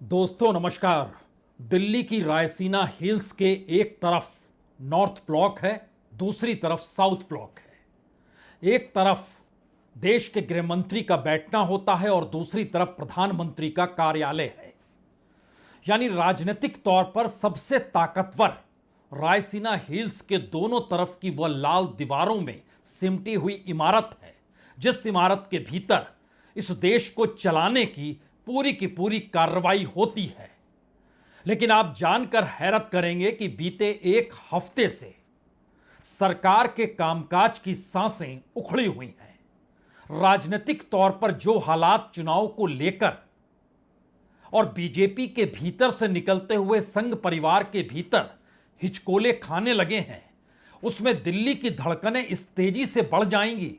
दोस्तों नमस्कार। दिल्ली की रायसीना हिल्स के एक तरफ नॉर्थ ब्लॉक है, दूसरी तरफ साउथ ब्लॉक है। एक तरफ देश के गृह मंत्री का बैठना होता है और दूसरी तरफ प्रधानमंत्री का कार्यालय है। यानी राजनीतिक तौर पर सबसे ताकतवर रायसीना हिल्स के दोनों तरफ की वह लाल दीवारों में सिमटी हुई इमारत है, जिस इमारत के भीतर इस देश को चलाने की पूरी कार्रवाई होती है। लेकिन आप जानकर हैरत करेंगे कि बीते एक हफ्ते से सरकार के कामकाज की सांसें उखड़ी हुई हैं। राजनीतिक तौर पर जो हालात चुनाव को लेकर और बीजेपी के भीतर से निकलते हुए संघ परिवार के भीतर हिचकोले खाने लगे हैं, उसमें दिल्ली की धड़कनें इस तेजी से बढ़ जाएंगी,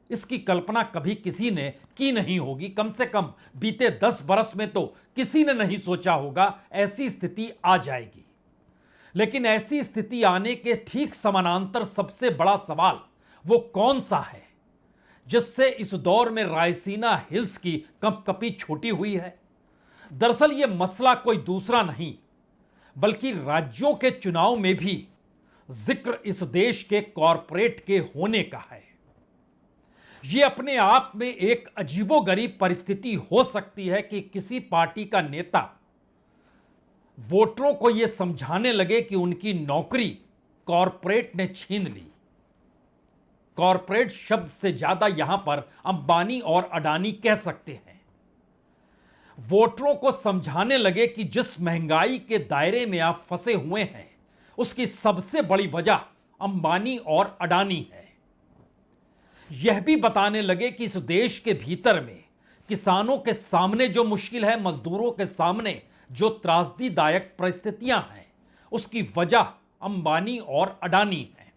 इसकी कल्पना कभी किसी ने की नहीं होगी। कम से कम बीते 10 बरस में तो किसी ने नहीं सोचा होगा ऐसी स्थिति आ जाएगी। लेकिन ऐसी स्थिति आने के ठीक समानांतर सबसे बड़ा सवाल वो कौन सा है जिससे इस दौर में रायसीना हिल्स की कंपकपी छूटी हुई है। दरअसल यह मसला कोई दूसरा नहीं बल्कि राज्यों के चुनाव में भी जिक्र इस देश के कॉरपोरेट के होने का है। यह अपने आप में एक अजीबोगरीब परिस्थिति हो सकती है कि किसी पार्टी का नेता वोटरों को यह समझाने लगे कि उनकी नौकरी कॉरपोरेट ने छीन ली। कॉरपोरेट शब्द से ज्यादा यहां पर अंबानी और अडानी कह सकते हैं। वोटरों को समझाने लगे कि जिस महंगाई के दायरे में आप फंसे हुए हैं उसकी सबसे बड़ी वजह अंबानी और अडानी है। यह भी बताने लगे कि इस देश के भीतर में किसानों के सामने जो मुश्किल है, मजदूरों के सामने जो त्रासदीदायक परिस्थितियां हैं, उसकी वजह अंबानी और अडानी है।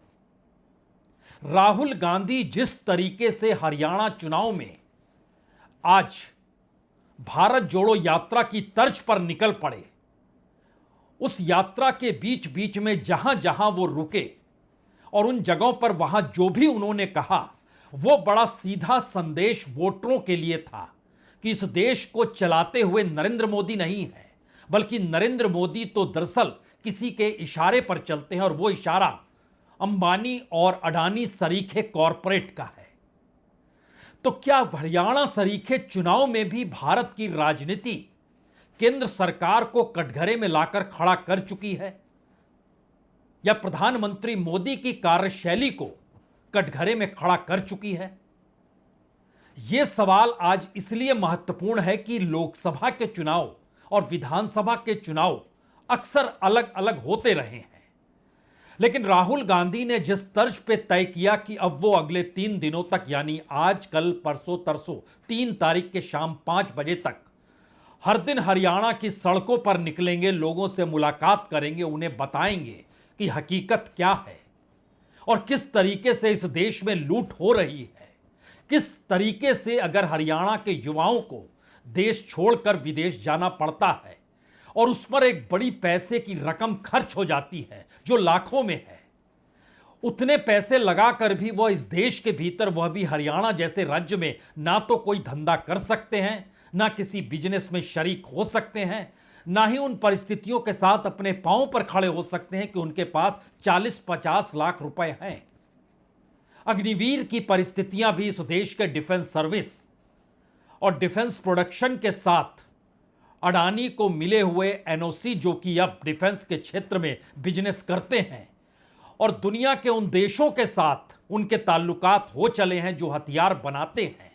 राहुल गांधी जिस तरीके से हरियाणा चुनाव में आज भारत जोड़ो यात्रा की तर्ज पर निकल पड़े, उस यात्रा के बीच बीच में जहां जहां वो रुके और उन जगहों पर वहां जो भी उन्होंने कहा, वो बड़ा सीधा संदेश वोटरों के लिए था कि इस देश को चलाते हुए नरेंद्र मोदी नहीं है, बल्कि नरेंद्र मोदी तो दरअसल किसी के इशारे पर चलते हैं और वो इशारा अंबानी और अडानी सरीखे कॉरपोरेट का है। तो क्या हरियाणा सरीखे चुनाव में भी भारत की राजनीति केंद्र सरकार को कटघरे में लाकर खड़ा कर चुकी है, या प्रधानमंत्री मोदी की कार्यशैली को कटघरे में खड़ा कर चुकी है? यह सवाल आज इसलिए महत्वपूर्ण है कि लोकसभा के चुनाव और विधानसभा के चुनाव अक्सर अलग अलग होते रहे हैं। लेकिन राहुल गांधी ने जिस तर्ज पे तय किया कि अब वो अगले 3 दिनों तक, यानी आज कल परसों तरसों 3 तारीख के शाम 5 बजे तक हर दिन हरियाणा की सड़कों पर निकलेंगे, लोगों से मुलाकात करेंगे, उन्हें बताएंगे कि हकीकत क्या है और किस तरीके से इस देश में लूट हो रही है, किस तरीके से अगर हरियाणा के युवाओं को देश छोड़कर विदेश जाना पड़ता है और उस पर एक बड़ी पैसे की रकम खर्च हो जाती है जो लाखों में है, उतने पैसे लगाकर भी वह इस देश के भीतर, वह भी हरियाणा जैसे राज्य में, ना तो कोई धंधा कर सकते हैं, ना किसी बिजनेस में शरीक हो सकते हैं, ना ही उन परिस्थितियों के साथ अपने पांव पर खड़े हो सकते हैं कि उनके पास 40-50 लाख रुपए हैं। अग्निवीर की परिस्थितियां भी इस देश के डिफेंस सर्विस और डिफेंस प्रोडक्शन के साथ अडानी को मिले हुए एनओसी, जो कि अब डिफेंस के क्षेत्र में बिजनेस करते हैं, और दुनिया के उन देशों के साथ उनके ताल्लुकात हो चले हैं जो हथियार बनाते हैं,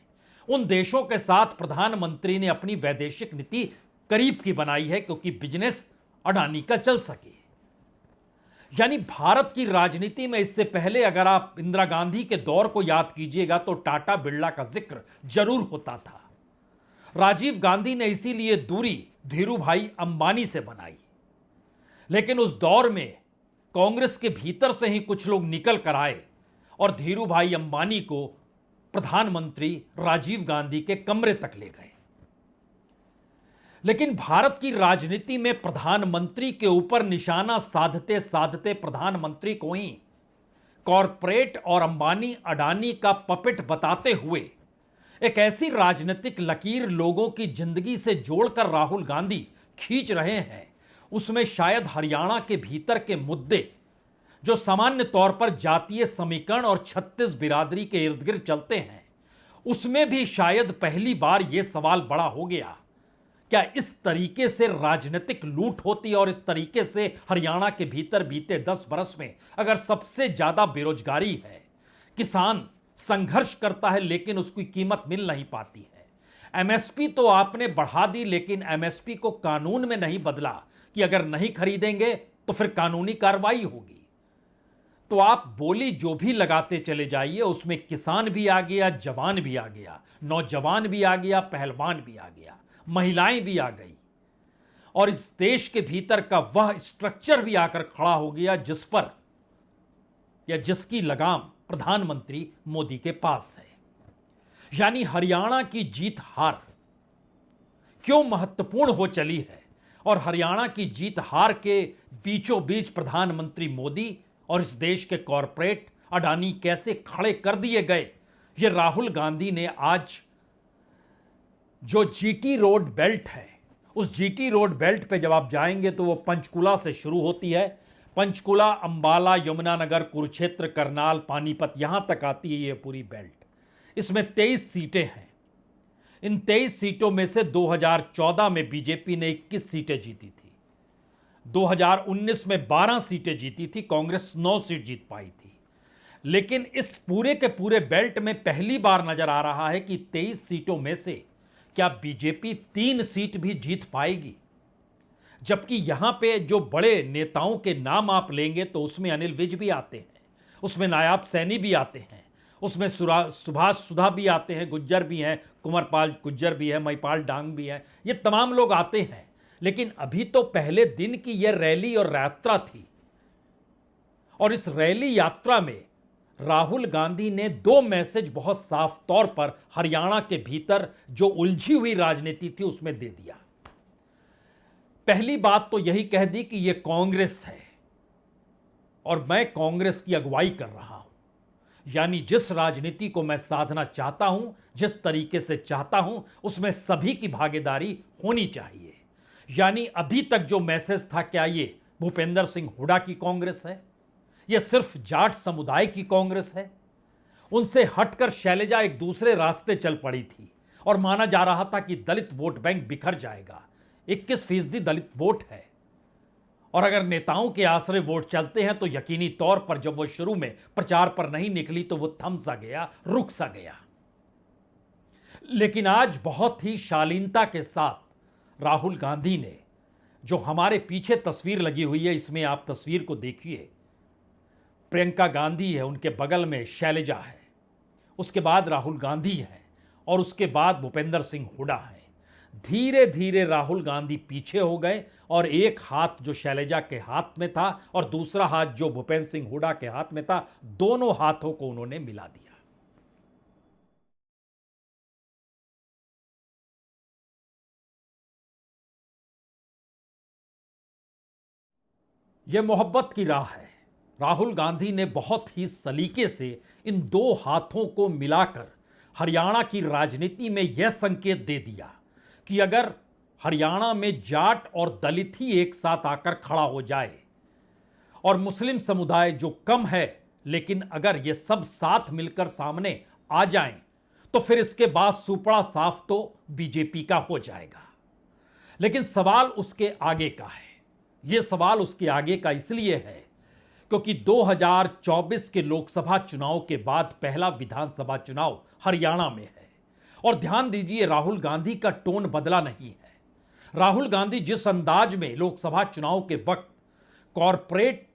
उन देशों के साथ प्रधानमंत्री ने अपनी वैदेशिक नीति करीब की बनाई है क्योंकि बिजनेस अडानी का चल सके। यानी भारत की राजनीति में इससे पहले अगर आप इंदिरा गांधी के दौर को याद कीजिएगा तो टाटा बिरला का जिक्र जरूर होता था। राजीव गांधी ने इसीलिए दूरी धीरूभाई अंबानी से बनाई। लेकिन उस दौर में कांग्रेस के भीतर से ही कुछ लोग निकल कर आए और धीरूभाई अंबानी को प्रधानमंत्री राजीव गांधी के कमरे तक ले गए। लेकिन भारत की राजनीति में प्रधानमंत्री के ऊपर निशाना साधते साधते प्रधानमंत्री को ही कॉरपोरेट और अंबानी अडानी का पपेट बताते हुए एक ऐसी राजनीतिक लकीर लोगों की जिंदगी से जोड़कर राहुल गांधी खींच रहे हैं उसमें शायद हरियाणा के भीतर के मुद्दे जो सामान्य तौर पर जातीय समीकरण और 36 बिरादरी के इर्द गिर्द चलते हैं, उसमें भी शायद पहली बार यह सवाल बड़ा हो गया, क्या इस तरीके से राजनीतिक लूट होती और इस तरीके से हरियाणा के भीतर बीते 10 बरस में अगर सबसे ज्यादा बेरोजगारी है, किसान संघर्ष करता है लेकिन उसकी कीमत मिल नहीं पाती है, एमएसपी तो आपने बढ़ा दी लेकिन एमएसपी को कानून में नहीं बदला कि अगर नहीं खरीदेंगे तो फिर कानूनी कार्रवाई होगी। तो आप बोली जो भी लगाते चले जाइए, उसमें किसान भी आ गया, जवान भी आ गया, नौजवान भी आ गया, पहलवान भी आ गया, महिलाएं भी आ गई, और इस देश के भीतर का वह स्ट्रक्चर भी आकर खड़ा हो गया जिस पर या जिसकी लगाम प्रधानमंत्री मोदी के पास है। यानी हरियाणा की जीत हार क्यों महत्वपूर्ण हो चली है और हरियाणा की जीत हार के बीचों बीच प्रधानमंत्री मोदी और इस देश के कॉरपोरेट अडानी कैसे खड़े कर दिए गए, यह राहुल गांधी ने आज जो जीटी रोड बेल्ट है, उस जीटी रोड बेल्ट पे जब आप जाएंगे तो वो पंचकुला से शुरू होती है, पंचकुला, अंबाला, यमुनानगर, कुरुक्षेत्र, करनाल, पानीपत, यहां तक आती है ये पूरी बेल्ट। इसमें 23 सीटें हैं। इन 23 सीटों में से 2014 में बीजेपी ने 21 सीटें जीती थी, 2019 में 12 सीटें जीती थी, कांग्रेस 9 सीट जीत पाई थी। लेकिन इस पूरे के पूरे बेल्ट में पहली बार नजर आ रहा है कि 23 सीटों में से क्या बीजेपी 3 सीट भी जीत पाएगी, जबकि यहां पे जो बड़े नेताओं के नाम आप लेंगे तो उसमें अनिल विज भी आते हैं, उसमें नायाब सैनी भी आते हैं, उसमें सुभाष सुधा भी आते हैं, गुज्जर भी हैं, कुंवरपाल गुज्जर भी है, महिपाल डांग भी है, ये तमाम लोग आते हैं। लेकिन अभी तो पहले दिन की यह रैली और यात्रा थी, और इस रैली यात्रा में राहुल गांधी ने 2 मैसेज बहुत साफ तौर पर हरियाणा के भीतर जो उलझी हुई राजनीति थी उसमें दे दिया। पहली बात तो यही कह दी कि यह कांग्रेस है और मैं कांग्रेस की अगुवाई कर रहा हूं, यानी जिस राजनीति को मैं साधना चाहता हूं, जिस तरीके से चाहता हूं, उसमें सभी की भागीदारी होनी चाहिए। यानी अभी तक जो मैसेज था, क्या ये भूपेंद्र सिंह हुड्डा की कांग्रेस है, यह सिर्फ जाट समुदाय की कांग्रेस है? उनसे हटकर शैलजा एक दूसरे रास्ते चल पड़ी थी और माना जा रहा था कि दलित वोट बैंक बिखर जाएगा। 21% दलित वोट है, और अगर नेताओं के आश्रय वोट चलते हैं तो यकीनी तौर पर जब वो शुरू में प्रचार पर नहीं निकली तो वो थम सा गया, रुक सा गया। लेकिन आज बहुत ही शालीनता के साथ राहुल गांधी ने, जो हमारे पीछे तस्वीर लगी हुई है, इसमें आप तस्वीर को देखिए, प्रियंका गांधी है, उनके बगल में शैलजा है, उसके बाद राहुल गांधी है, और उसके बाद भूपेंद्र सिंह हुड्डा है। धीरे धीरे राहुल गांधी पीछे हो गए और एक हाथ जो शैलजा के हाथ में था और दूसरा हाथ जो भूपेंद्र सिंह हुड्डा के हाथ में था, दोनों हाथों को उन्होंने मिला दिया। यह मोहब्बत की राह है। राहुल गांधी ने बहुत ही सलीके से इन 2 हाथों को मिलाकर हरियाणा की राजनीति में यह संकेत दे दिया कि अगर हरियाणा में जाट और दलित ही एक साथ आकर खड़ा हो जाए और मुस्लिम समुदाय जो कम है, लेकिन अगर ये सब साथ मिलकर सामने आ जाएं तो फिर इसके बाद सुपड़ा साफ तो बीजेपी का हो जाएगा। लेकिन सवाल उसके आगे का है। यह सवाल उसके आगे का इसलिए है क्योंकि 2024 के लोकसभा चुनाव के बाद पहला विधानसभा चुनाव हरियाणा में है। और ध्यान दीजिए, राहुल गांधी का टोन बदला नहीं है। राहुल गांधी जिस अंदाज में लोकसभा चुनाव के वक्त कॉरपोरेट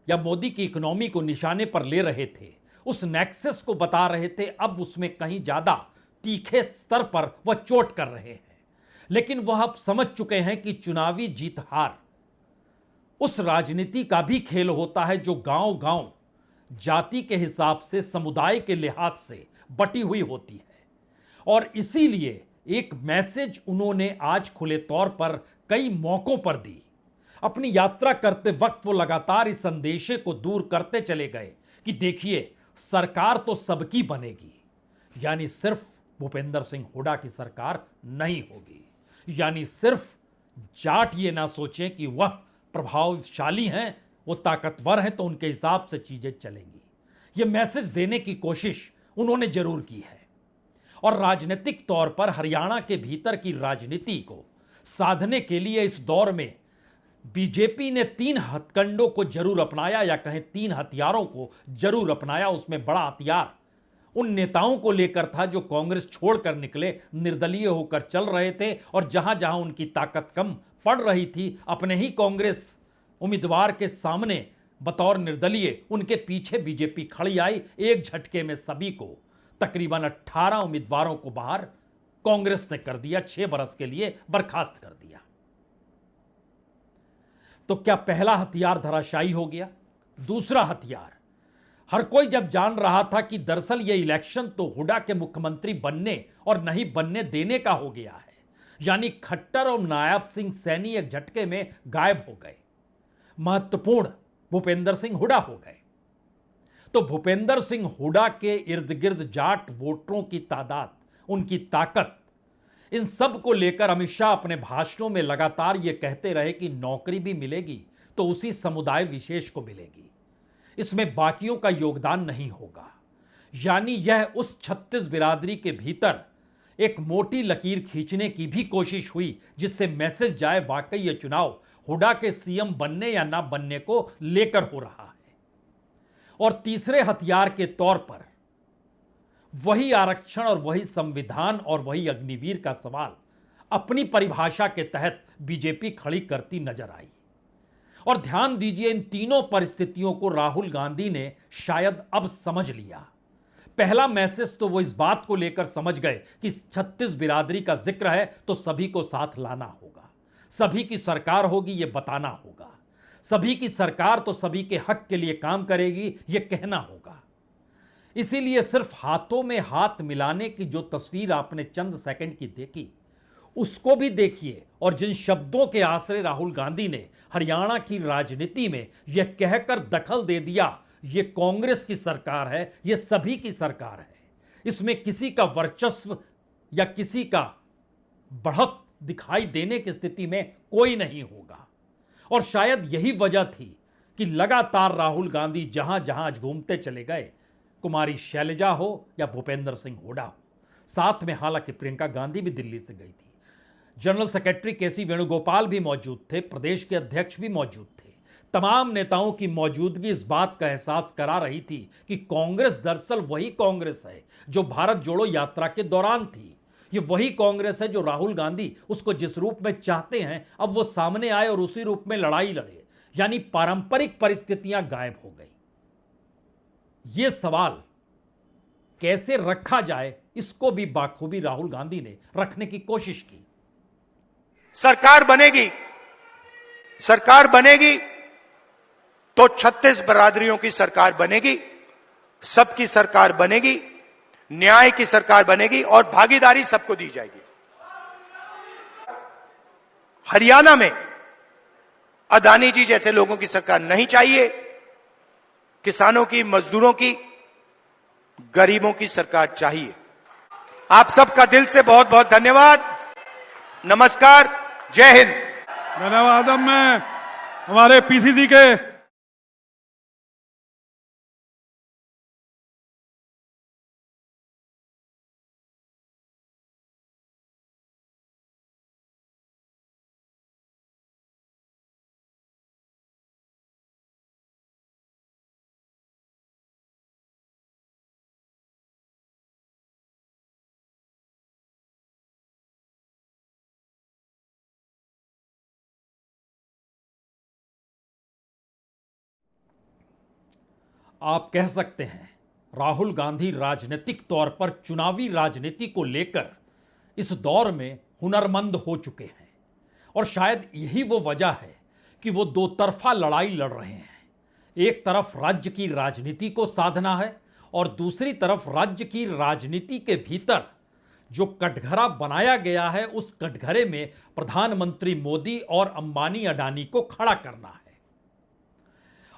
या मोदी की इकोनॉमी को निशाने पर ले रहे थे, उस नेक्सस को बता रहे थे, अब उसमें कहीं ज्यादा तीखे स्तर पर वह चोट कर रहे हैं। लेकिन वह अब समझ चुके हैं कि चुनावी जीत हार उस राजनीति का भी खेल होता है जो गांव गांव जाति के हिसाब से, समुदाय के लिहाज से बटी हुई होती है। और इसीलिए एक मैसेज उन्होंने आज खुले तौर पर कई मौकों पर दी। अपनी यात्रा करते वक्त वो लगातार इस संदेशे को दूर करते चले गए कि देखिए, सरकार तो सबकी बनेगी, यानी सिर्फ भूपेंद्र सिंह हुड्डा की सरकार नहीं होगी, यानी सिर्फ जाट ये ना सोचें कि वह प्रभावशाली हैं, वो ताकतवर हैं तो उनके हिसाब से चीजें चलेंगी। यह मैसेज देने की कोशिश उन्होंने जरूर की है। और राजनीतिक तौर पर हरियाणा के भीतर की राजनीति को साधने के लिए इस दौर में बीजेपी ने 3 हथकंडों को जरूर अपनाया, या कहें 3 हथियारों को जरूर अपनाया। उसमें बड़ा हथियार उन नेताओं को लेकर था जो कांग्रेस छोड़कर निकले, निर्दलीय होकर चल रहे थे, और जहां जहां उनकी ताकत कम पड़ रही थी, अपने ही कांग्रेस उम्मीदवार के सामने बतौर निर्दलीय उनके पीछे बीजेपी खड़ी आई। एक झटके में सभी को, तकरीबन 18 उम्मीदवारों को बाहर कांग्रेस ने कर दिया, 6 बरस के लिए बर्खास्त कर दिया। तो क्या पहला हथियार धराशायी हो गया? दूसरा हथियार, हर कोई जब जान रहा था कि दरअसल यह इलेक्शन तो हुड्डा के मुख्यमंत्री बनने और नहीं बनने देने का हो गया है, यानी खट्टर और नायब सिंह सैनी एक झटके में गायब हो गए, महत्वपूर्ण भूपेंद्र सिंह हुड्डा हो गए। तो भूपेंद्र सिंह हुड्डा के इर्द गिर्द जाट वोटरों की तादाद, उनकी ताकत, इन सब को लेकर अमित शाह अपने भाषणों में लगातार यह कहते रहे कि नौकरी भी मिलेगी तो उसी समुदाय विशेष को मिलेगी, इसमें बाकियों का योगदान नहीं होगा। यानी यह उस 36 बिरादरी के भीतर एक मोटी लकीर खींचने की भी कोशिश हुई, जिससे मैसेज जाए वाकई यह चुनाव हुड्डा के सीएम बनने या ना बनने को लेकर हो रहा है। और तीसरे हथियार के तौर पर वही आरक्षण और वही संविधान और वही अग्निवीर का सवाल अपनी परिभाषा के तहत बीजेपी खड़ी करती नजर आई। और ध्यान दीजिए, इन तीनों परिस्थितियों को राहुल गांधी ने शायद अब समझ लिया। पहला मैसेज तो वो इस बात को लेकर समझ गए कि 36 बिरादरी का जिक्र है तो सभी को साथ लाना होगा, सभी की सरकार होगी ये बताना होगा, सभी की सरकार तो सभी के हक के लिए काम करेगी ये कहना होगा। इसीलिए सिर्फ हाथों में हाथ मिलाने की जो तस्वीर आपने चंद सेकंड की देखी, उसको भी देखिए, और जिन शब्दों के आसरे राहुल गांधी ने हरियाणा की राजनीति में यह कहकर दखल दे दिया यह कांग्रेस की सरकार है, यह सभी की सरकार है, इसमें किसी का वर्चस्व या किसी का बढ़त दिखाई देने की स्थिति में कोई नहीं होगा। और शायद यही वजह थी कि लगातार राहुल गांधी जहां जहां आज घूमते चले गए, कुमारी शैलजा हो या भूपेंद्र सिंह हुड्डा हो, साथ में हालांकि प्रियंका गांधी भी दिल्ली से गई थी, जनरल सेक्रेटरी केसी वेणुगोपाल भी मौजूद थे, प्रदेश के अध्यक्ष भी मौजूद थे, तमाम नेताओं की मौजूदगी इस बात का एहसास करा रही थी कि कांग्रेस दरअसल वही कांग्रेस है जो भारत जोड़ो यात्रा के दौरान थी। ये वही कांग्रेस है जो राहुल गांधी उसको जिस रूप में चाहते हैं अब वो सामने आए और उसी रूप में लड़ाई लड़े, यानी पारंपरिक परिस्थितियां गायब हो गई। यह सवाल कैसे रखा जाए, इसको भी बाखूबी राहुल गांधी ने रखने की कोशिश की। सरकार बनेगी तो 36 बिरादरियों की सरकार बनेगी, सबकी सरकार बनेगी, न्याय की सरकार बनेगी और भागीदारी सबको दी जाएगी। हरियाणा में अदानी जी जैसे लोगों की सरकार नहीं चाहिए, किसानों की, मजदूरों की, गरीबों की सरकार चाहिए। आप सबका दिल से बहुत बहुत धन्यवाद। नमस्कार, जय हिंद। धन्यवाद। मैं हमारे पीसीसी के आप कह सकते हैं राहुल गांधी राजनीतिक तौर पर चुनावी राजनीति को लेकर इस दौर में हुनरमंद हो चुके हैं, और शायद यही वो वजह है कि वो दो तरफा लड़ाई लड़ रहे हैं। एक तरफ राज्य की राजनीति को साधना है और दूसरी तरफ राज्य की राजनीति के भीतर जो कटघरा बनाया गया है उस कटघरे में प्रधानमंत्री मोदी और अंबानी अडानी को खड़ा करना है।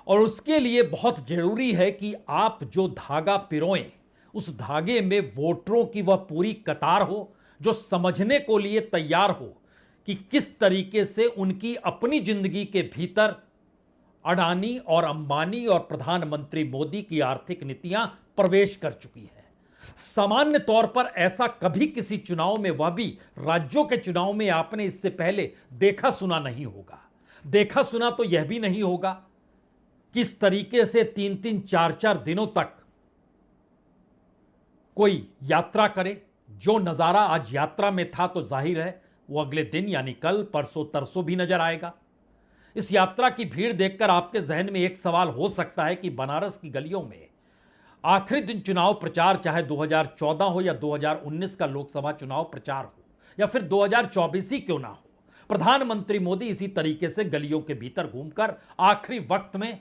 और उसके लिए बहुत जरूरी है कि आप जो धागा पिरोएं उस धागे में वोटरों की वह पूरी कतार हो जो समझने को लिए तैयार हो कि किस तरीके से उनकी अपनी जिंदगी के भीतर अडानी और अंबानी और प्रधानमंत्री मोदी की आर्थिक नीतियां प्रवेश कर चुकी है। सामान्य तौर पर ऐसा कभी किसी चुनाव में, वह भी राज्यों के चुनाव में, आपने इससे पहले देखा सुना नहीं होगा। देखा सुना तो यह भी नहीं होगा कि इस तरीके से 3-3, 4-4 दिनों तक कोई यात्रा करे। जो नजारा आज यात्रा में था तो जाहिर है वो अगले दिन यानी कल, परसों, तरसों भी नजर आएगा। इस यात्रा की भीड़ देखकर आपके जहन में एक सवाल हो सकता है कि बनारस की गलियों में आखिरी दिन चुनाव प्रचार, चाहे 2014 हो या 2019 का लोकसभा चुनाव प्रचार हो या फिर 2024 ही क्यों ना हो, प्रधानमंत्री मोदी इसी तरीके से गलियों के भीतर घूमकर आखिरी वक्त में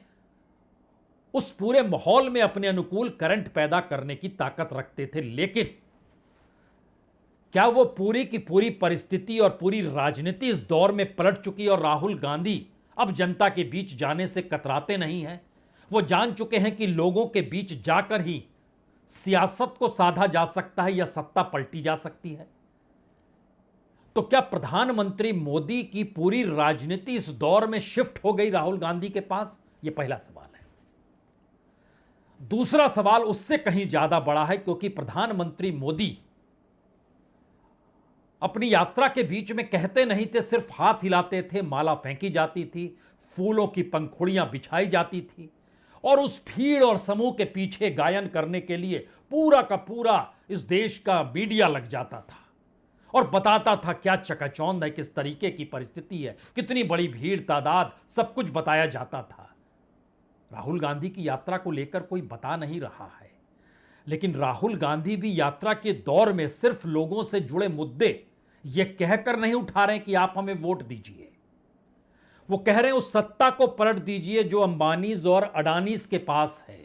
उस पूरे माहौल में अपने अनुकूल करंट पैदा करने की ताकत रखते थे। लेकिन क्या वो पूरी की पूरी परिस्थिति और पूरी राजनीति इस दौर में पलट चुकी और राहुल गांधी अब जनता के बीच जाने से कतराते नहीं हैं? वो जान चुके हैं कि लोगों के बीच जाकर ही सियासत को साधा जा सकता है या सत्ता पलटी जा सकती है। तो क्या प्रधानमंत्री मोदी की पूरी राजनीति इस दौर में शिफ्ट हो गई राहुल गांधी के पास? यह पहला सवाल है। दूसरा सवाल उससे कहीं ज्यादा बड़ा है, क्योंकि प्रधानमंत्री मोदी अपनी यात्रा के बीच में कहते नहीं थे, सिर्फ हाथ हिलाते थे, माला फेंकी जाती थी, फूलों की पंखुड़ियां बिछाई जाती थी और उस भीड़ और समूह के पीछे गायन करने के लिए पूरा का पूरा इस देश का मीडिया लग जाता था और बताता था क्या चकाचौंध है, किस तरीके की परिस्थिति है, कितनी बड़ी भीड़, तादाद, सब कुछ बताया जाता था। राहुल गांधी की यात्रा को लेकर कोई बता नहीं रहा है, लेकिन राहुल गांधी भी यात्रा के दौर में सिर्फ लोगों से जुड़े मुद्दे ये कहकर नहीं उठा रहे कि आप हमें वोट दीजिए। वो कह रहे हैं उस सत्ता को पलट दीजिए जो अंबानीज और अडानीज के पास है।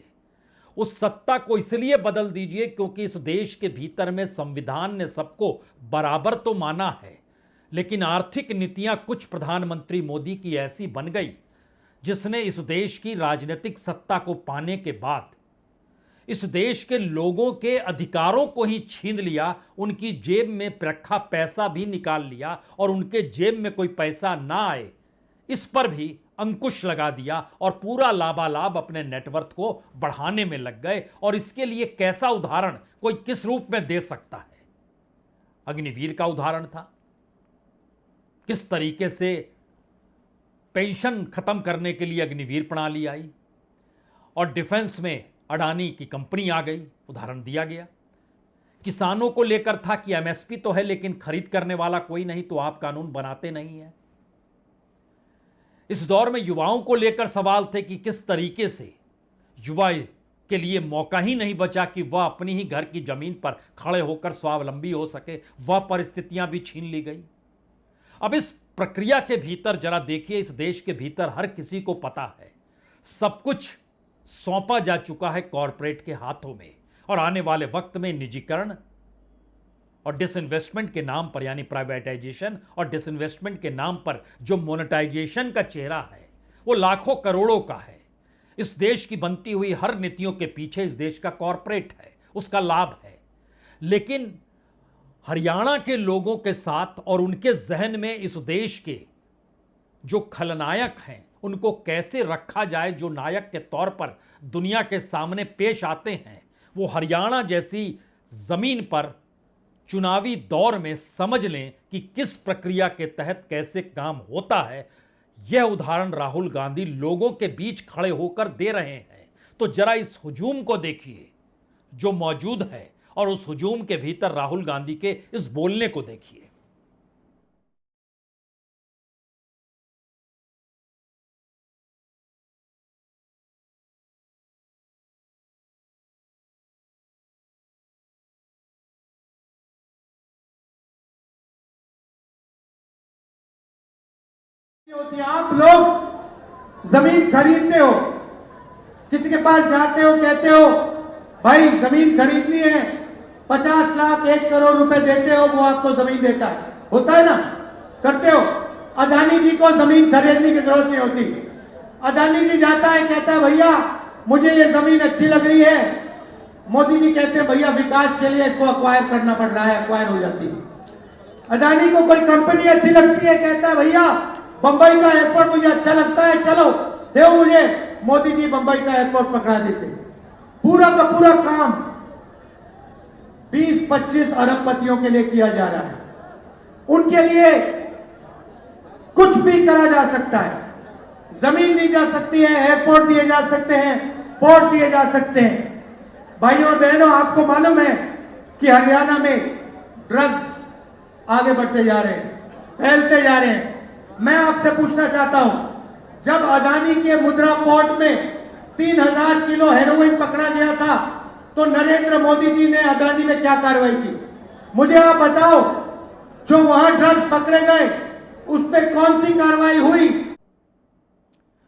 उस सत्ता को इसलिए बदल दीजिए क्योंकि इस देश के भीतर में संविधान ने सबको बराबर तो माना है, लेकिन आर्थिक नीतियां कुछ प्रधानमंत्री मोदी की ऐसी बन गई जिसने इस देश की राजनीतिक सत्ता को पाने के बाद इस देश के लोगों के अधिकारों को ही छीन लिया, उनकी जेब में रखा पैसा भी निकाल लिया और उनके जेब में कोई पैसा ना आए इस पर भी अंकुश लगा दिया और पूरा लाभालाभ अपने नेटवर्थ को बढ़ाने में लग गए। और इसके लिए कैसा उदाहरण कोई किस रूप में दे सकता है? अग्निवीर का उदाहरण था, किस तरीके से पेंशन खत्म करने के लिए अग्निवीर प्रणाली आई और डिफेंस में अडानी की कंपनी आ गई, उदाहरण दिया गया। किसानों को लेकर था कि एमएसपी तो है लेकिन खरीद करने वाला कोई नहीं, तो आप कानून बनाते नहीं है। इस दौर में युवाओं को लेकर सवाल थे कि किस तरीके से युवा के लिए मौका ही नहीं बचा कि वह अपनी ही घर की जमीन पर खड़े होकर स्वावलंबी हो सके, वह परिस्थितियां भी छीन ली गई। अब इस प्रक्रिया के भीतर जरा देखिए, इस देश के भीतर हर किसी को पता है सब कुछ सौंपा जा चुका है कॉरपोरेट के हाथों में और आने वाले वक्त में निजीकरण और डिसइन्वेस्टमेंट के नाम पर, यानी प्राइवेटाइजेशन और डिसइन्वेस्टमेंट के नाम पर जो मोनेटाइजेशन का चेहरा है वो लाखों करोड़ों का है। इस देश की बनती हुई हर नीतियों के पीछे इस देश का कॉरपोरेट है, उसका लाभ है। लेकिन हरियाणा के लोगों के साथ और उनके जहन में इस देश के जो खलनायक हैं उनको कैसे रखा जाए, जो नायक के तौर पर दुनिया के सामने पेश आते हैं, वो हरियाणा जैसी जमीन पर चुनावी दौर में समझ लें कि किस प्रक्रिया के तहत कैसे काम होता है। यह उदाहरण राहुल गांधी लोगों के बीच खड़े होकर दे रहे हैं। तो जरा इस हुजूम को देखिए जो मौजूद है और उस हुजूम के भीतर राहुल गांधी के इस बोलने को देखिए। होती आप लोग जमीन खरीदते हो, किसी के पास जाते हो, कहते हो भाई जमीन खरीदनी है, 50 लाख 1 करोड़ रुपए देते हो, वो आपको जमीन देता है, होता है ना, करते हो। अदानी जी को जमीन खरीदने की जरूरत नहीं होती। अदानी जी जाता है, कहता है भैया मुझे ये जमीन अच्छी लग रही है, मोदी जी कहते हैं भैया विकास के लिए इसको अक्वायर करना पड़ रहा है, अक्वायर हो जाती है। अदानी को कोई कंपनी अच्छी लगती है, कहता है भैया बंबई का एयरपोर्ट मुझे अच्छा लगता है, चलो देव मुझे, मोदी जी बंबई का एयरपोर्ट पकड़ा देते। पूरा का पूरा काम 20-25 अरबपतियों के लिए किया जा रहा है। उनके लिए कुछ भी करा जा सकता है, जमीन दी जा सकती है, एयरपोर्ट दिए जा सकते हैं, पोर्ट दिए जा सकते हैं। भाइयों और बहनों, आपको मालूम है कि हरियाणा में ड्रग्स आगे बढ़ते जा रहे हैं, फैलते जा रहे हैं। मैं आपसे पूछना चाहता हूं, जब अदानी के मुद्रा पोर्ट में 3000 किलो हेरोइन पकड़ा गया था तो नरेंद्र मोदी जी ने अदानी में क्या कार्रवाई की? मुझे आप बताओ, जो वहां ड्रग्स पकड़े गए उस पर कौन सी कार्रवाई हुई?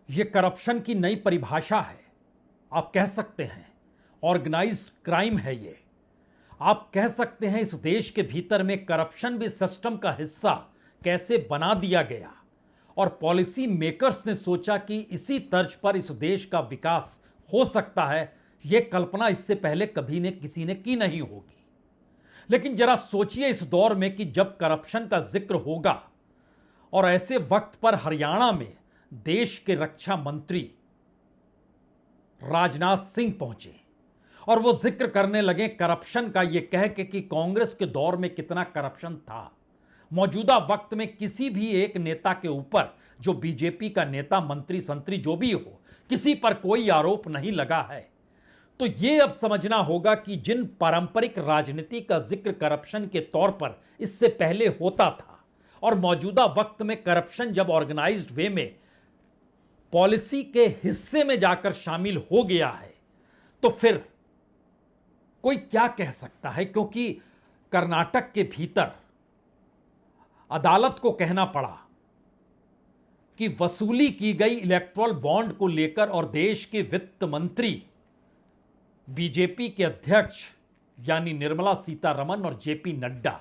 यह करप्शन की नई परिभाषा है, आप कह सकते हैं ऑर्गेनाइज्ड क्राइम है ये। आप कह सकते हैं इस देश के भीतर में करप्शन भी सिस्टम का हिस्सा कैसे बना दिया गया, और पॉलिसी मेकर्स ने सोचा कि इसी तर्ज पर इस देश का विकास हो सकता है। यह कल्पना इससे पहले कभी ने किसी ने की नहीं होगी। लेकिन जरा सोचिए इस दौर में कि जब करप्शन का जिक्र होगा और ऐसे वक्त पर हरियाणा में देश के रक्षा मंत्री राजनाथ सिंह पहुंचे और वो जिक्र करने लगे करप्शन का, ये कह के कि कांग्रेस के दौर में कितना करप्शन था। मौजूदा वक्त में किसी भी एक नेता के ऊपर, जो बीजेपी का नेता, मंत्री, संतरी जो भी हो, किसी पर कोई आरोप नहीं लगा है। तो यह अब समझना होगा कि जिन पारंपरिक राजनीति का जिक्र करप्शन के तौर पर इससे पहले होता था, और मौजूदा वक्त में करप्शन जब ऑर्गेनाइज्ड वे में पॉलिसी के हिस्से में जाकर शामिल हो गया है, तो फिर कोई क्या कह सकता है? क्योंकि कर्नाटक के भीतर अदालत को कहना पड़ा कि वसूली की गई इलेक्ट्रल बॉन्ड को लेकर, और देश के वित्त मंत्री बीजेपी के अध्यक्ष यानी निर्मला सीतारमण और जेपी नड्डा,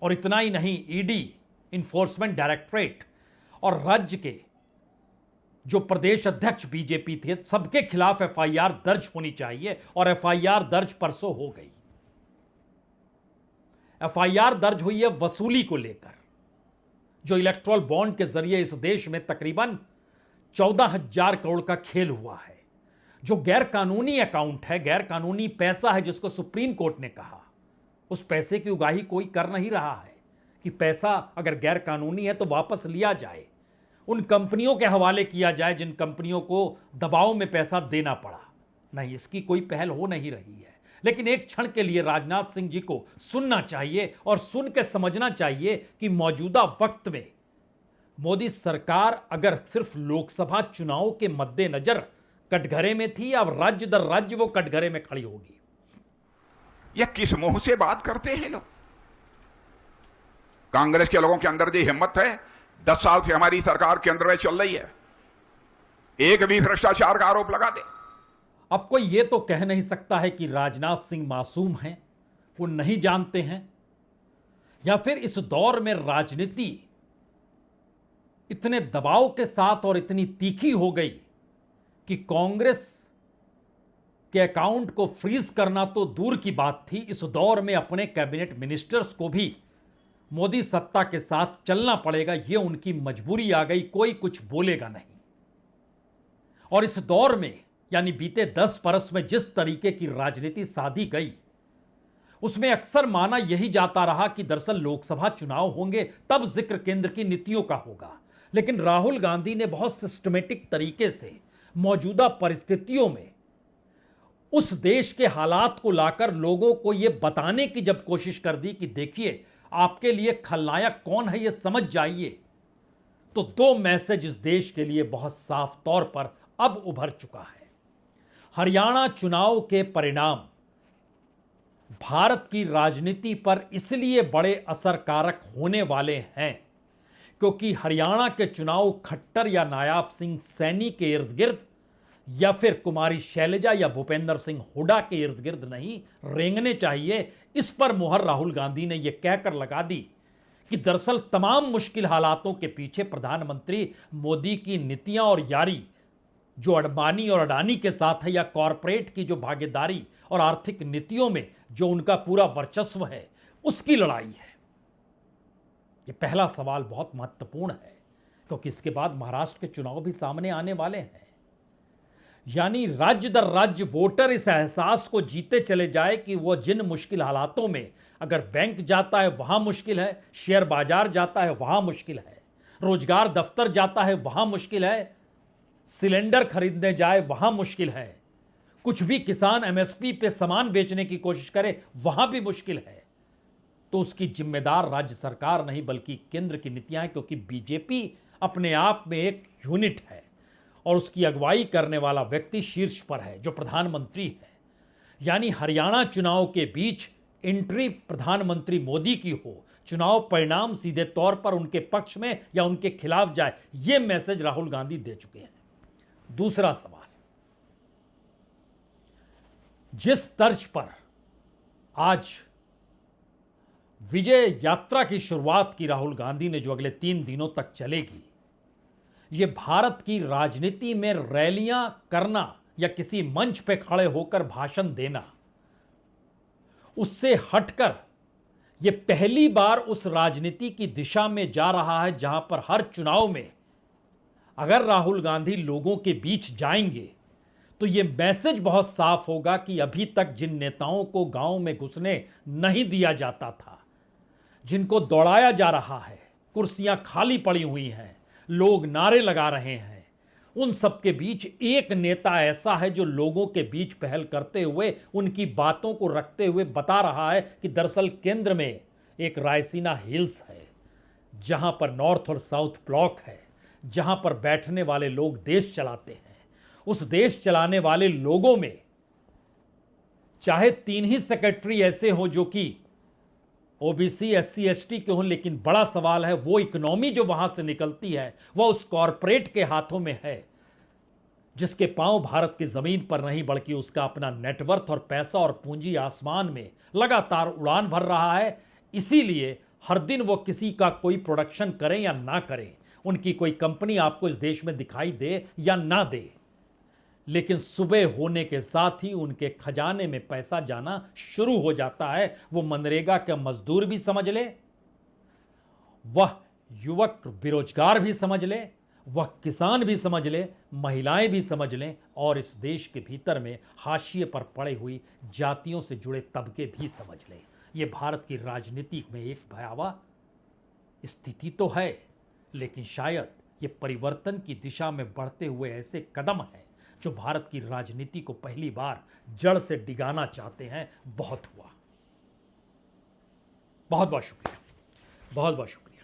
और इतना ही नहीं, ईडी, इन्फोर्समेंट डायरेक्टरेट और राज्य के जो प्रदेश अध्यक्ष बीजेपी थे, सबके खिलाफ एफआईआर दर्ज होनी चाहिए, और एफआईआर दर्ज परसों हो गई। एफआईआर दर्ज हुई है वसूली को लेकर, जो इलेक्ट्रल बॉन्ड के जरिए इस देश में तकरीबन 14,000 करोड़ का खेल हुआ है, जो गैर कानूनी अकाउंट है, गैर कानूनी पैसा है, जिसको सुप्रीम कोर्ट ने कहा उस पैसे की उगाही कोई कर नहीं रहा है कि पैसा अगर गैर कानूनी है तो वापस लिया जाए, उन कंपनियों के हवाले किया जाए जिन कंपनियों को दबाव में पैसा देना पड़ा। नहीं, इसकी कोई पहल हो नहीं रही है। लेकिन एक क्षण के लिए राजनाथ सिंह जी को सुनना चाहिए और सुन के समझना चाहिए कि मौजूदा वक्त में मोदी सरकार अगर सिर्फ लोकसभा चुनाव के मद्देनजर कटघरे में थी, अब राज्य दर राज्य वो कटघरे में खड़ी होगी। यह किस मुंह से बात करते हैं लोग? कांग्रेस के लोगों के अंदर जो हिम्मत है, 10 साल से हमारी सरकार केंद्र में चल रही है, एक भी भ्रष्टाचार का आरोप लगा दे। अब कोई ये तो कह नहीं सकता है कि राजनाथ सिंह मासूम हैं, वो नहीं जानते हैं, या फिर इस दौर में राजनीति इतने दबाव के साथ और इतनी तीखी हो गई कि कांग्रेस के अकाउंट को फ्रीज करना तो दूर की बात थी, इस दौर में अपने कैबिनेट मिनिस्टर्स को भी मोदी सत्ता के साथ चलना पड़ेगा, यह उनकी मजबूरी आ गई, कोई कुछ बोलेगा नहीं। और इस दौर में यानी बीते 10 बरस में जिस तरीके की राजनीति साधी गई, उसमें अक्सर माना यही जाता रहा कि दरअसल लोकसभा चुनाव होंगे तब जिक्र केंद्र की नीतियों का होगा। लेकिन राहुल गांधी ने बहुत सिस्टमेटिक तरीके से मौजूदा परिस्थितियों में उस देश के हालात को लाकर लोगों को यह बताने की जब कोशिश कर दी कि देखिए आपके लिए खलनायक कौन है, यह समझ जाइए, तो 2 मैसेज इस देश के लिए बहुत साफ तौर पर अब उभर चुका है। हरियाणा चुनाव के परिणाम भारत की राजनीति पर इसलिए बड़े असरकारक होने वाले हैं क्योंकि हरियाणा के चुनाव खट्टर या नायाब सिंह सैनी के इर्द गिर्द या फिर कुमारी शैलजा या भूपेंद्र सिंह हुड्डा के इर्द गिर्द नहीं रेंगने चाहिए। इस पर मुहर राहुल गांधी ने यह कहकर लगा दी कि दरअसल तमाम मुश्किल हालातों के पीछे प्रधानमंत्री मोदी की नीतियां और यारी जो अंबानी और अडानी के साथ है, या कॉरपोरेट की जो भागीदारी और आर्थिक नीतियों में जो उनका पूरा वर्चस्व है, उसकी लड़ाई है। ये पहला सवाल बहुत महत्वपूर्ण है, क्योंकि इसके बाद महाराष्ट्र के चुनाव भी सामने आने वाले हैं। यानी राज्य दर राज्य वोटर इस एहसास को जीते चले जाए कि वो जिन मुश्किल हालातों में, अगर बैंक जाता है वहां मुश्किल है, शेयर बाजार जाता है वहां मुश्किल है, रोजगार दफ्तर जाता है वहां मुश्किल है, सिलेंडर खरीदने जाए वहां मुश्किल है, कुछ भी किसान एमएसपी पे सामान बेचने की कोशिश करे वहां भी मुश्किल है, तो उसकी जिम्मेदार राज्य सरकार नहीं बल्कि केंद्र की नीतियां हैं, क्योंकि बीजेपी अपने आप में एक यूनिट है और उसकी अगुवाई करने वाला व्यक्ति शीर्ष पर है जो प्रधानमंत्री है। यानी हरियाणा चुनाव के बीच एंट्री प्रधानमंत्री मोदी की हो, चुनाव परिणाम सीधे तौर पर उनके पक्ष में या उनके खिलाफ जाए, यह मैसेज राहुल गांधी दे चुके हैं। दूसरा सवाल, जिस तर्ज पर आज विजय यात्रा की शुरुआत की राहुल गांधी ने, जो अगले 3 दिनों तक चलेगी, यह भारत की राजनीति में रैलियां करना या किसी मंच पे खड़े होकर भाषण देना, उससे हटकर यह पहली बार उस राजनीति की दिशा में जा रहा है जहां पर हर चुनाव में अगर राहुल गांधी लोगों के बीच जाएंगे तो यह मैसेज बहुत साफ होगा कि अभी तक जिन नेताओं को गांव में घुसने नहीं दिया जाता था, जिनको दौड़ाया जा रहा है, कुर्सियां खाली पड़ी हुई हैं, लोग नारे लगा रहे हैं, उन सबके बीच एक नेता ऐसा है जो लोगों के बीच पहल करते हुए, उनकी बातों को रखते हुए बता रहा है कि दरअसल केंद्र में एक रायसीना हिल्स है, जहां पर नॉर्थ और साउथ ब्लॉक है, जहां पर बैठने वाले लोग देश चलाते हैं। उस देश चलाने वाले लोगों में चाहे 3 ही सेक्रेटरी ऐसे हों जो कि ओबीसी एससी एसटी के हों, लेकिन बड़ा सवाल है वो इकोनॉमी जो वहां से निकलती है वह उस कॉरपोरेट के हाथों में है, जिसके पांव भारत की जमीन पर नहीं बल्कि उसका अपना नेटवर्थ और पैसा और पूंजी आसमान में लगातार उड़ान भर रहा है। इसीलिए हर दिन वो किसी का कोई प्रोडक्शन करें या ना करें, उनकी कोई कंपनी आपको इस देश में दिखाई दे या ना दे, लेकिन सुबह होने के साथ ही उनके खजाने में पैसा जाना शुरू हो जाता है। वो मनरेगा के मजदूर भी समझ ले, वह युवक बेरोजगार भी समझ ले, वह किसान भी समझ ले, महिलाएं भी समझ लें, और इस देश के भीतर में हाशिए पर पड़े हुई जातियों से जुड़े तबके भी समझ लें। यह भारत की राजनीति में एक भयावह स्थिति तो है, लेकिन शायद यह परिवर्तन की दिशा में बढ़ते हुए ऐसे कदम हैं जो भारत की राजनीति को पहली बार जड़ से डिगाना चाहते हैं। बहुत हुआ। बहुत बहुत शुक्रिया, बहुत बहुत शुक्रिया।